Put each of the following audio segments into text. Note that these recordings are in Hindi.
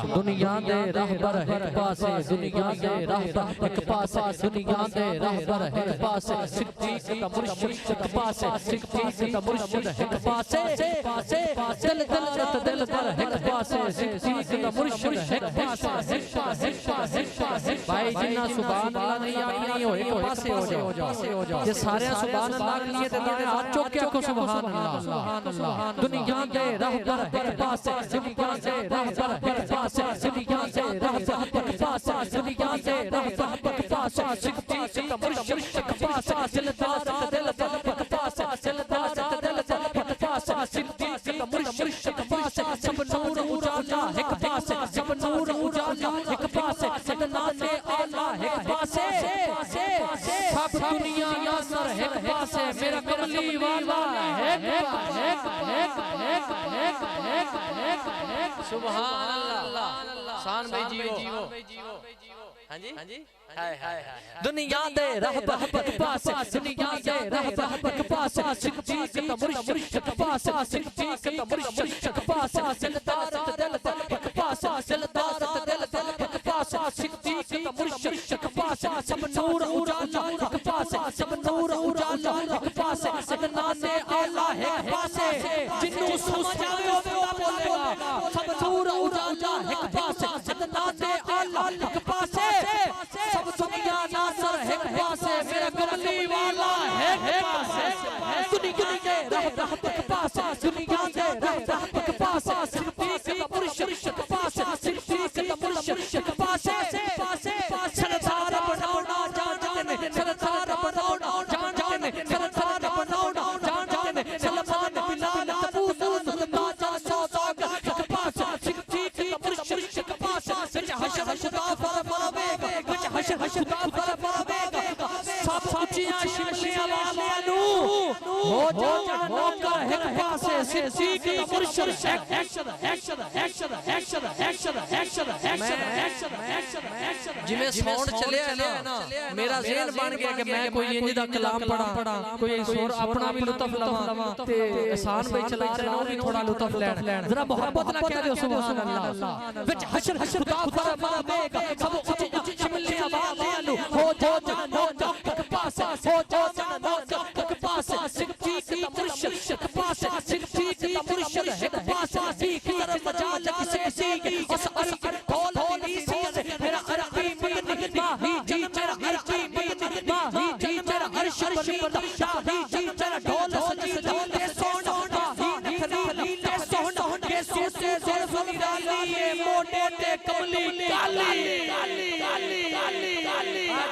दुनिया दे रहबर एक पासे दुनिया दे रहबर एक पासे दुनिया दे रहबर एक पासे सिद्दीक दा मुर्शिद एक पासे सिद्दीक दा मुर्शिद एक पासे दिलदार एक पासे सिद्दीक दा मुर्शिद एक पासे भाई जिन्ना सुभान अल्लाह नहीं आखनी हो एक पासे हो जाओ ये सारे सुभान अल्लाह के लिए ते दाएं हाथ चुक के को सुभान अल्लाह दुनिया दे रहबर एक पासे दुनिया दे रहबर एक पासे दुनिया दे रहबर एक पासे दुनिया दे रहबर एक पासे सिद्दीक दा मुर्शिद एक पासे दिलदार एक पासे दिलदार एक पासे सिद्दीक दा मुर्शिद एक पासे सब नूर उजाला एक पासे सब नूर उजाला एक पासे सदना से आला एक पासे सब दुनिया नासर एक पासे मेरा कमली वाला एक सुभान अल्लाह शान भाई जीवो हां जी हाय हाय दुनिया दे रहबर एक पासे दुनिया दे रहबर एक पासे सिद्दीक दा मुर्शिद एक पासे सिद्दीक दा मुर्शिद एक पासे दिलदार एक पासे दिलदार एक पासे सिद्दीक दा मुर्शिद एक पासे सब नूर उजाला एक पासे सब नूर उजाला एक पासे सदना से आला एक पासे जिन्नू समझ आवे वो बोलेगा सब नूर उजाला एक पासे सदना से आला एक पासे सब दुनिया नासर एक पासे मेरा कमली वाला एक पासे दुनिया दे रहबर एक पासे दुनिया दे रहबर एक पासे सिद्दीक दा मुर्शिद एक पासे सिद्दीक दा मुर्शिद एक पासे सरदार बनाना जानते ने सरदार बनाना जानते ने सरदार बनाना जानते ने सलमान बिलाल अबू ज़र माता सौदागर एक पासे सिद्दीक दा मुर्शिद एक पासे हशर खुदा फरमावेगा हशर खुदा फरमावेगा सब ऊंचियां शिमलियां वालियां हो जाना नौकर एक पासे सिद्दीक दा मुर्शिद जिवें साउंड चले ना मेरा ज़हन बन गया कि मैं कोई इंज दा कलाम पढ़ा कोई सुर अपना भी लुत्फ लवां ते एहसान भाई चला रहे हो भी थोड़ा लुत्फ लेना जरा मोहब्बत ना कह दियो सुभान अल्लाह विच हशर खुदा फरमावेगा सब ऊंची शिमलियां वालियां हो जाना नौकर एक पासे हो जाना नौकर एक पासे सिद्दीक दा मुर्शिद एक पासे सिद्दीक दा मुर्शिद एक पासे सीख कर मजाल सिद्दीक उस अरब कौल दी सीर मेरा अरबी मदनी माही जी मेरा अरबी मदनी माही जी मेरा अर्श बंदा शाही जी मेरा ढोल सजीदा ते सोना माही नखरी ते सोना के सोसे ज़ुल्फ़ निराली मोटे ते कमली काली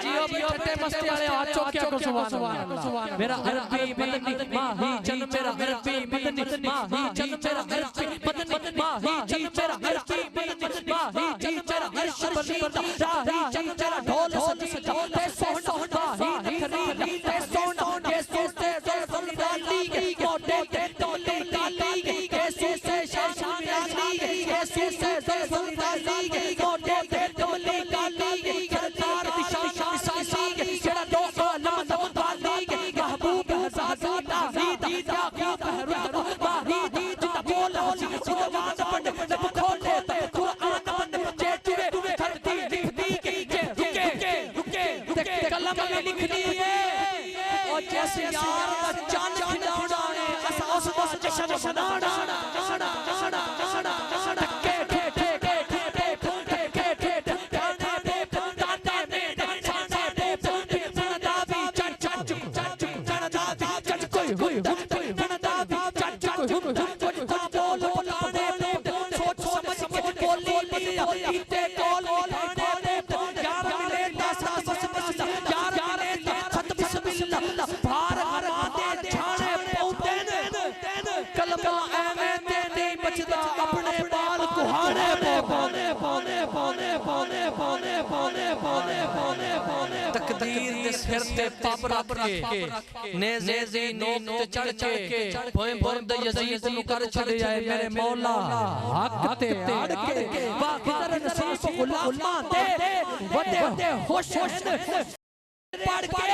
जियो छठे मस्ती वाले हाथ चौक के को सुभान अल्लाह मेरा अरबी मदनी माही जन मेरा अरबी मदनी माही जन मेरा अरबी मदनी माही जी मेरा अरबी मदनी माही जी मेरा अर्श बंदा शाही जी मेरा ढोल सजीदा ते सोना माही नखरी ते सोना के सोसे ज़ुल्फ़ निराली मोटे ते कमली काली के सोसे शाही निराली के सोसे ज़ुल्फ़ निराली मोटे ते कमली काली सरदार तकदीर दे सिर ते पब रख के नेज़े दी नोक ते चढ़ के भोए बुर्द यजीद नु कर छड़िया मेरे मौला हक ते अड़ के वाह किधर नसीब गुलामा दे वडे होश पढ़ के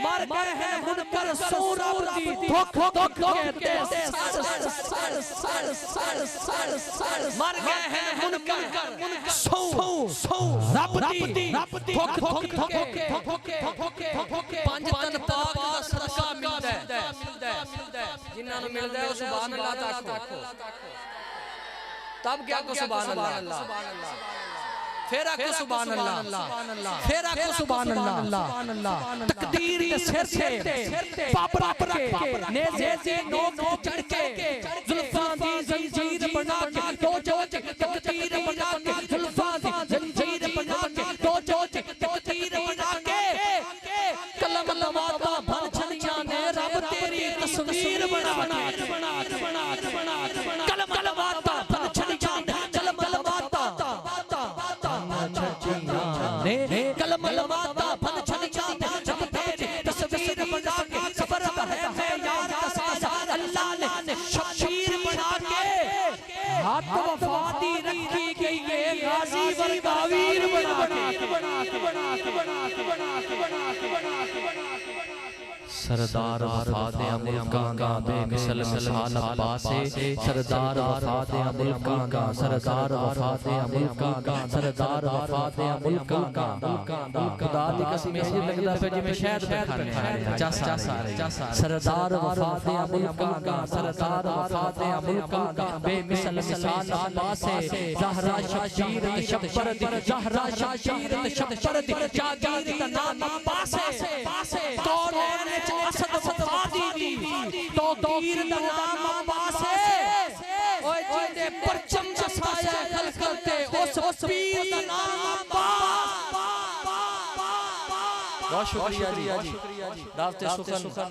मर गए हैं मुनकर सोहरावर्दी धोख धोख कहते मर गए हैं मुनकर सोहरावर्दी धोख धोख पंज तन पाक दा सदका मिलदा है जिन्हां नूं मिलदा है सुभान अल्लाह ताको तब क्या को सुभान अल्लाह फिर आखो सुभान अल्लाह फिर आखो सुभान अल्लाह तकदीर के सिर से पापरा के नेज़े से नोक चढ़ के जुल्फां दी जंजीर बना के तो जो तकदीर बना के जुल्फां दी जंजीर बना के तो जो तकदीर बना के कलम लवाता भर छनिया ने रब तेरी तस्वीर बना कलम लवाता भर छनिया कलम लवाता कलम लवाता फन छनिया जब तेरी तस्वीर बना के सबर है यार अल्लाह ने शमशीर बना के हाथ वफा दी रखी गई है गाजी वर्गा वीर बना सरदार वफा दे मुल्कां दा बेमिसल मिसाल अब्बासे सरदार वफा दे मुल्कां दा सरदार वफा दे मुल्कां दा सरदार वफा दे मुल्कां दा खुदा दी कसम ऐसी लगदा पे जिवें शहद पे खाने चासा सरदार वफा दे मुल्कां दा सरदार वफा दे मुल्कां दा बेमिसल मिसाल अब्बासे ज़हरा शबीर शब्बर दी ज़हरा शबीर शब्बर दी जागीर दा नाम अब्बासे कौन असद वफा दी तो गिर दा नाम अब्बास है ओए जिंदे परचम जसाया खलकल ते उस पीर दा नाम अब्बास बहुत शुक्रिया जी दावते सुखन